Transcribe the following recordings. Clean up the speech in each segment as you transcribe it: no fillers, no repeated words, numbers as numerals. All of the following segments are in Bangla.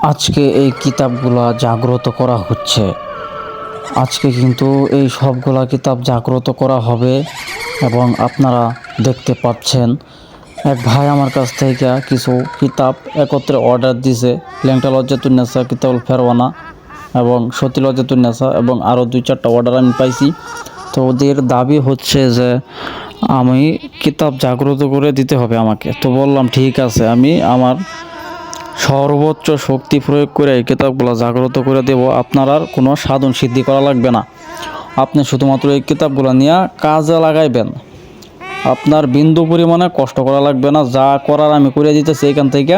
আজকে এই কিতাবগুলা জাগ্রত করা হচ্ছে। আজকে কিন্তু এই সবগুলা কিতাব জাগ্রত করা হবে এবং আপনারা দেখতে পাচ্ছেন এক ভাই আমার কাছ থেকে কিছু কিতাব একত্রে অর্ডার দিছে। ল্যাংটা লজ্জাতুন্নেসা, কিতাবুল ফেরওয়ানা এবং সতী লজ্জাতুন্নেসা এবং আরও 2-4টা অর্ডার আমি পাইছি। তো ওদের দাবি হচ্ছে যে আমি কিতাব জাগ্রত করে দিতে হবে আমাকে। তো বললাম ঠিক আছে, আমি আমার সর্বোচ্চ শক্তি প্রয়োগ করে এই কিতাবগুলো জাগ্রত করে দেব। আপনার আর কোনো সাধন সিদ্ধি করা লাগবে না, আপনি শুধুমাত্র এই কিতাবগুলো নিয়ে কাজে লাগাইবেন। আপনার বিন্দু পরিমাণে কষ্ট করা লাগবে না, যা করার আমি করে দিতেছি এখান থেকে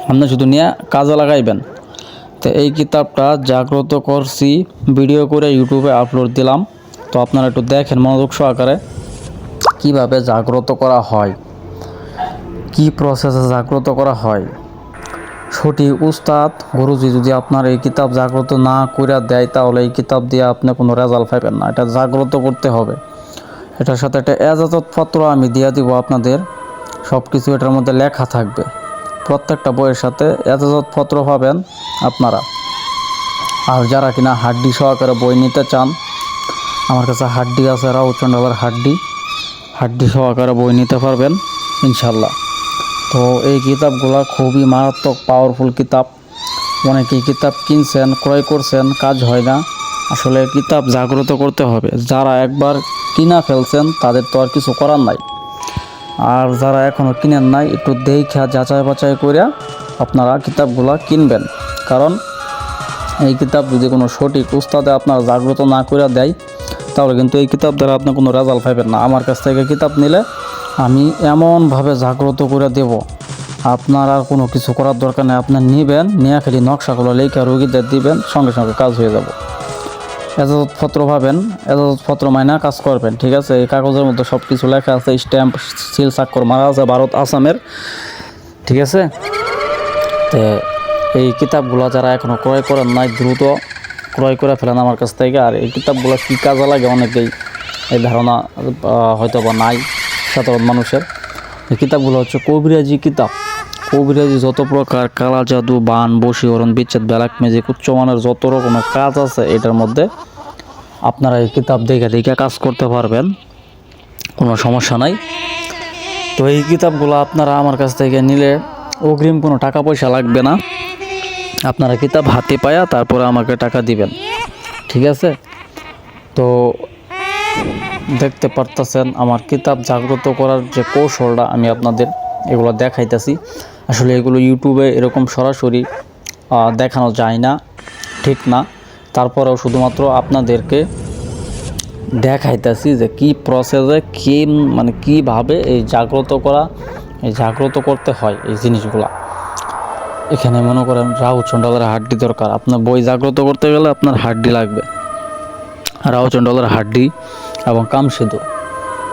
আপনি শুধু নিয়ে কাজে লাগাইবেন। তো এই কিতাবটা জাগ্রত করছি, ভিডিও করে ইউটিউবে আপলোড দিলাম। তো আপনারা একটু দেখেন মনোযোগ সহকারে কিভাবে জাগ্রত করা হয়, কি প্রসেসে জাগ্রত করা হয়। সঠিক উস্তাদ গুরুজি যদি আপনার এই কিতাব জাগ্রত না করে দেয় তাহলে এই কিতাব দিয়ে আপনি কোনো রেজাল্ট পাবেন না। এটা জাগ্রত করতে হবে। এটার সাথে একটা এজাজতপত্র আমি দিয়ে দিব আপনাদের, সব কিছু এটার মধ্যে লেখা থাকবে। প্রত্যেকটা বইয়ের সাথে এজাজতপত্র পাবেন আপনারা। আর যারা কিনা হাড্ডি সহকারে বই নিতে চান, আমার কাছে হাড্ডি আছে, রাউচন্ডালার হাড্ডি সহকারে বই নিতে পারবেন ইনশাল্লাহ। তো এই কিতাবগুলো খুবই মারাত্মক পাওয়ারফুল কিতাব। অনেকেই কিতাব কিনছেন, ক্রয় করছেন, কাজ হয় না। আসলে কিতাব জাগ্রত করতে হবে। যারা একবার কিনা ফেলছেন তাদের তো আর কিছু করার নাই, আর যারা এখনও কিনেন নাই একটু দেখা যাচাই বাছাই করে আপনারা কিতাবগুলো কিনবেন। কারণ এই কিতাব যদি কোনো সঠিক উস্তাদে আপনারা জাগ্রত না করে দেয় তাহলে কিন্তু এই কিতাব দ্বারা আপনি কোনো রেজাল্ট পাবেন না। আমার কাছ থেকে কিতাব নিলে আমি এমনভাবে জাগ্রত করে দেব, আপনার আর কোনো কিছু করার দরকার নেই। আপনি নেবেন, নিয়ে খালি নকশাগুলো লেখা রোগীদের দিবেন, সঙ্গে সঙ্গে কাজ হয়ে যাব। এজাজতপত্র পাবেন, এজাজতপত্র মাইনা কাজ করবেন, ঠিক আছে। এই কাগজের মধ্যে সব কিছু লেখা আছে, স্ট্যাম্প সিল স্বাক্ষর মারা আছে ভারত আসামের, ঠিক আছে। তো এই কিতাবগুলো যারা এখনও ক্রয় করেন নাই দ্রুত ক্রয় করে ফেলেন আমার কাছ থেকে। আর এই কিতাবগুলো কী কাজে লাগে অনেকেই এই ধারণা হয়তো বা নাই সাধারণ মানুষের। এই কিতাবগুলো হচ্ছে কবিরাজি কিতাব। কবিরাজি যত প্রকার কালা জাদু, বান, বশীকরণ, বিচ্ছেদ, ব্ল্যাক ম্যাজিক, উচ্চমানের যত রকমের কাজ আছে এটার মধ্যে আপনারা এই কিতাব দেখে দেখে কাজ করতে পারবেন, কোনো সমস্যা নাই। তো এই কিতাবগুলো আপনারা আমার কাছ থেকে নিলে অগ্রিম কোনো টাকা পয়সা লাগবে না। আপনারা কিতাব হাতে পায়া তারপরে আমাকে টাকা দিবেন, ঠিক আছে। তো দেখতে পারতেছেন আমার কিতাব জাগ্রত করার যে কৌশলটা আমি আপনাদের এগুলো দেখাইতেছি। আসলে এগুলো ইউটিউবে এরকম সরাসরি দেখানো যায় না, ঠিক না। তারপরেও শুধুমাত্র আপনাদেরকে দেখাইতেছি যে কি প্রসেসে কি মানে কিভাবে এই জাগ্রত করতে হয় এই জিনিসগুলা। এখানে মনে করেন রাহুচন্ডালের হাড্ডি দরকার, আপনার বই জাগ্রত করতে গেলে আপনার হাড্ডি লাগবে। রাহুচন্ডালের হাড্ডি এবং কামসিঁদুর,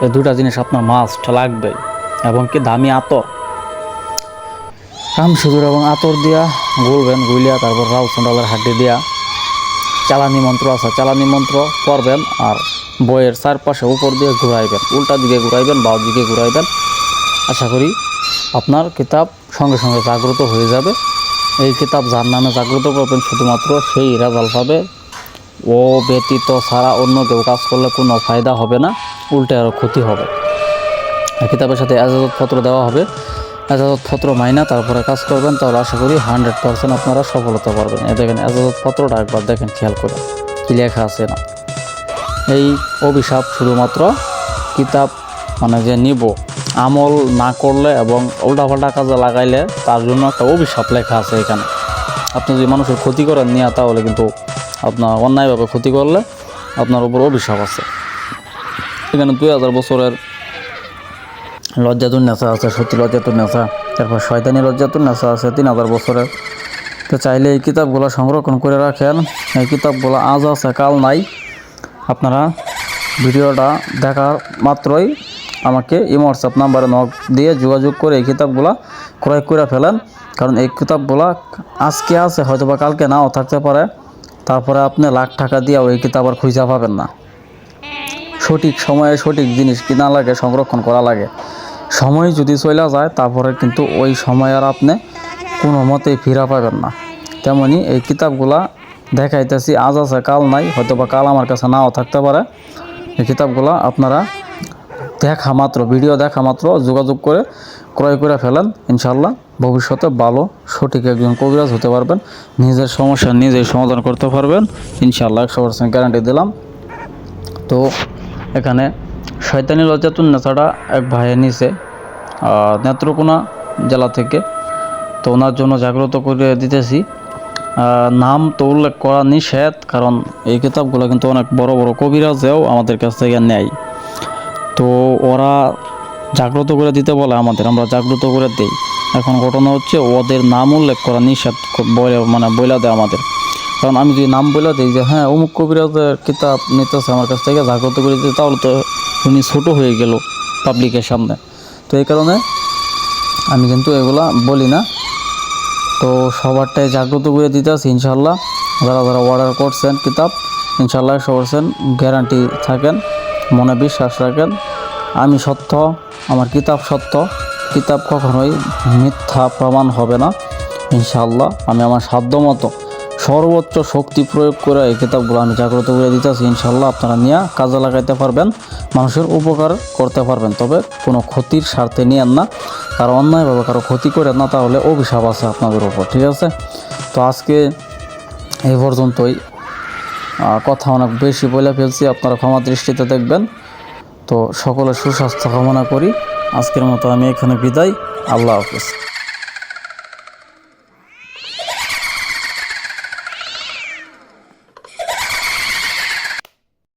এই দুটা জিনিস আপনার মাস্ট লাগবে। এবং কি দামি আতর, কামসিঁদুর এবং আতর দিয়া গুলবেন, গুলিয়া তারপর রাহুচন্ডালের হাড্ডি দিয়া চালানি মন্ত্র আছে, চালানি মন্ত্র পড়বেন। আর বইয়ের চারপাশে উপর দিয়ে ঘুরাইবেন, উল্টা দিকে ঘুরাইবেন, বাঁ দিকে ঘুরাইবেন। আশা করি আপনার কিতাব সঙ্গে সঙ্গে জাগ্রত হয়ে যাবে। এই কিতাব যার নামে জাগ্রত করবেন শুধুমাত্র সেই রেজাল্ট পাবে। ও ব্যতীত ছাড়া অন্য কেউ কাজ করলে কোনো ফায়দা হবে না, উল্টে আরও ক্ষতি হবে। কিতাবের সাথে এজাজতপত্র দেওয়া হবে, এজাজতপত্র মাইনা তারপরে কাজ করবেন, তাহলে আশা করি 100% আপনারা সফলতা পারবেন। দেখেন এজাজতপত্রটা একবার দেখেন খেয়াল করে কী লেখা আছে না। এই অভিশাপ শুধুমাত্র কিতাব মানে যে নিব আমল না করলে এবং উল্টাপাল্টা কাজে লাগাইলে তার জন্য একটা অভিশাপ লেখা আছে এখানে। আপনি যদি মানুষের ক্ষতি করেন নিয়ে তাহলে কিন্তু আপনার অন্যায়ভাবে ক্ষতি করলে আপনার উপর অভিশাপ আছে। এখানে 2000 বছরের লজ্জাতুন্নেসা আছে, সতী লজ্জাতুন্নেসা, তারপর শয়তানি লজ্জাতুন্নেসা আছে 3000 বছরের। তো চাইলে এই কিতাবগুলো সংরক্ষণ করে রাখেন। এই কিতাবগুলো আজ আছে কাল নাই। আপনারা ভিডিওটা দেখার মাত্রই আমাকে হোয়াটসঅ্যাপ নাম্বারে নক দিয়ে যোগাযোগ করে এই কিতাবগুলো ক্রয় করে ফেলেন। কারণ এই কিতাবগুলো আজকে আছে হয়তো বা কালকে নাও থাকতে পারে। তারপরে আপনি লাখ টাকা দিয়েও এই কিতাব আর খুঁজে পাবেন না। সঠিক সময়ে সঠিক জিনিস কিনা লাগে, সংরক্ষণ করা লাগে। সময় যদি চলে যায় তারপরে কিন্তু ওই সময় আর আপনি কোনো মতেই ফিরা পাবেন না। তেমনি এই কিতাবগুলা দেখাইতেছি, আজ আছে কাল নাই, হয়তো বা কাল আমার কাছে নাও থাকতে পারে। এই কিতাবগুলা আপনারা দেখা মাত্র, ভিডিও দেখা মাত্র যোগাযোগ করে ক্রয় করে ফেলেন। ইনশাল্লাহ ভবিষ্যতে ভালো সঠিক একজন কবিরাজ হতে পারবেন, নিজের সমস্যা নিজেই সমাধান করতে পারবেন ইনশাল্লাহ, 100% গ্যারান্টি দিলাম। তো এখানে শয়তানি লজ্জাতুন নেশাটা এক ভাইয়ের নিচে নেত্রকোনা জেলা থেকে, তো ওনার জন্য জাগ্রত করে দিতেছি। নাম তো উল্লেখ করা নিষেধ, কারণ এই কিতাবগুলো কিন্তু অনেক বড় বড় কবিরাজেও আমাদের কাছ থেকে নেয়। তো ওরা জাগ্রত করে দিতে বলে আমাদের, আমরা জাগ্রত করে দিই। এখন ঘটনা হচ্ছে ওদের নাম উল্লেখ করা নিষেধ বইলা দেয় আমাদের। কারণ আমি যদি নাম বলে দিই যে হ্যাঁ অমুক কবিরাজের কিতাব নিতেছে আমার কাছ থেকে, জাগ্রত করে দিতে, তাহলে তো উনি ছোটো হয়ে গেল পাবলিকের সামনে। তো এই কারণে আমি কিন্তু এগুলা বলি না। তো সবারটাই জাগ্রত করে দিতে আছে ইনশাল্লাহ। যারা যারা অর্ডার করছেন কিতাব, ইনশাল্লাহ 100% গ্যারান্টি থাকেন, মনে বিশ্বাস রাখেন। আমি সত্য, আমার কিতাব সত্য, কিতাব কখনোই মিথ্যা প্রমাণ হবে না ইনশাল্লাহ। আমি আমার সাধ্যমতো সর্বোচ্চ শক্তি প্রয়োগ করে এই কিতাবগুলো আমি জাগ্রত করে দিতেছি ইনশাল্লাহ। আপনারা নিয়ে কাজে লাগাইতে পারবেন, মানুষের উপকার করতে পারবেন, তবে কোনো ক্ষতির স্বার্থে নিয়েন না, কারো অন্যায়ভাবে কারো ক্ষতি করেন না, তাহলে অভিশাপ আছে আপনাদের উপর, ঠিক আছে? তো আজকে এই পর্যন্তই, কথা অনেক বেশি বলে ফেলছি, আপনারা ক্ষমা দৃষ্টিতে দেখবেন। তো সকলের সুস্বাস্থ্য কামনা করি। আজকের মতো আমি এখানে বিদায়। আল্লাহ হাফেজ।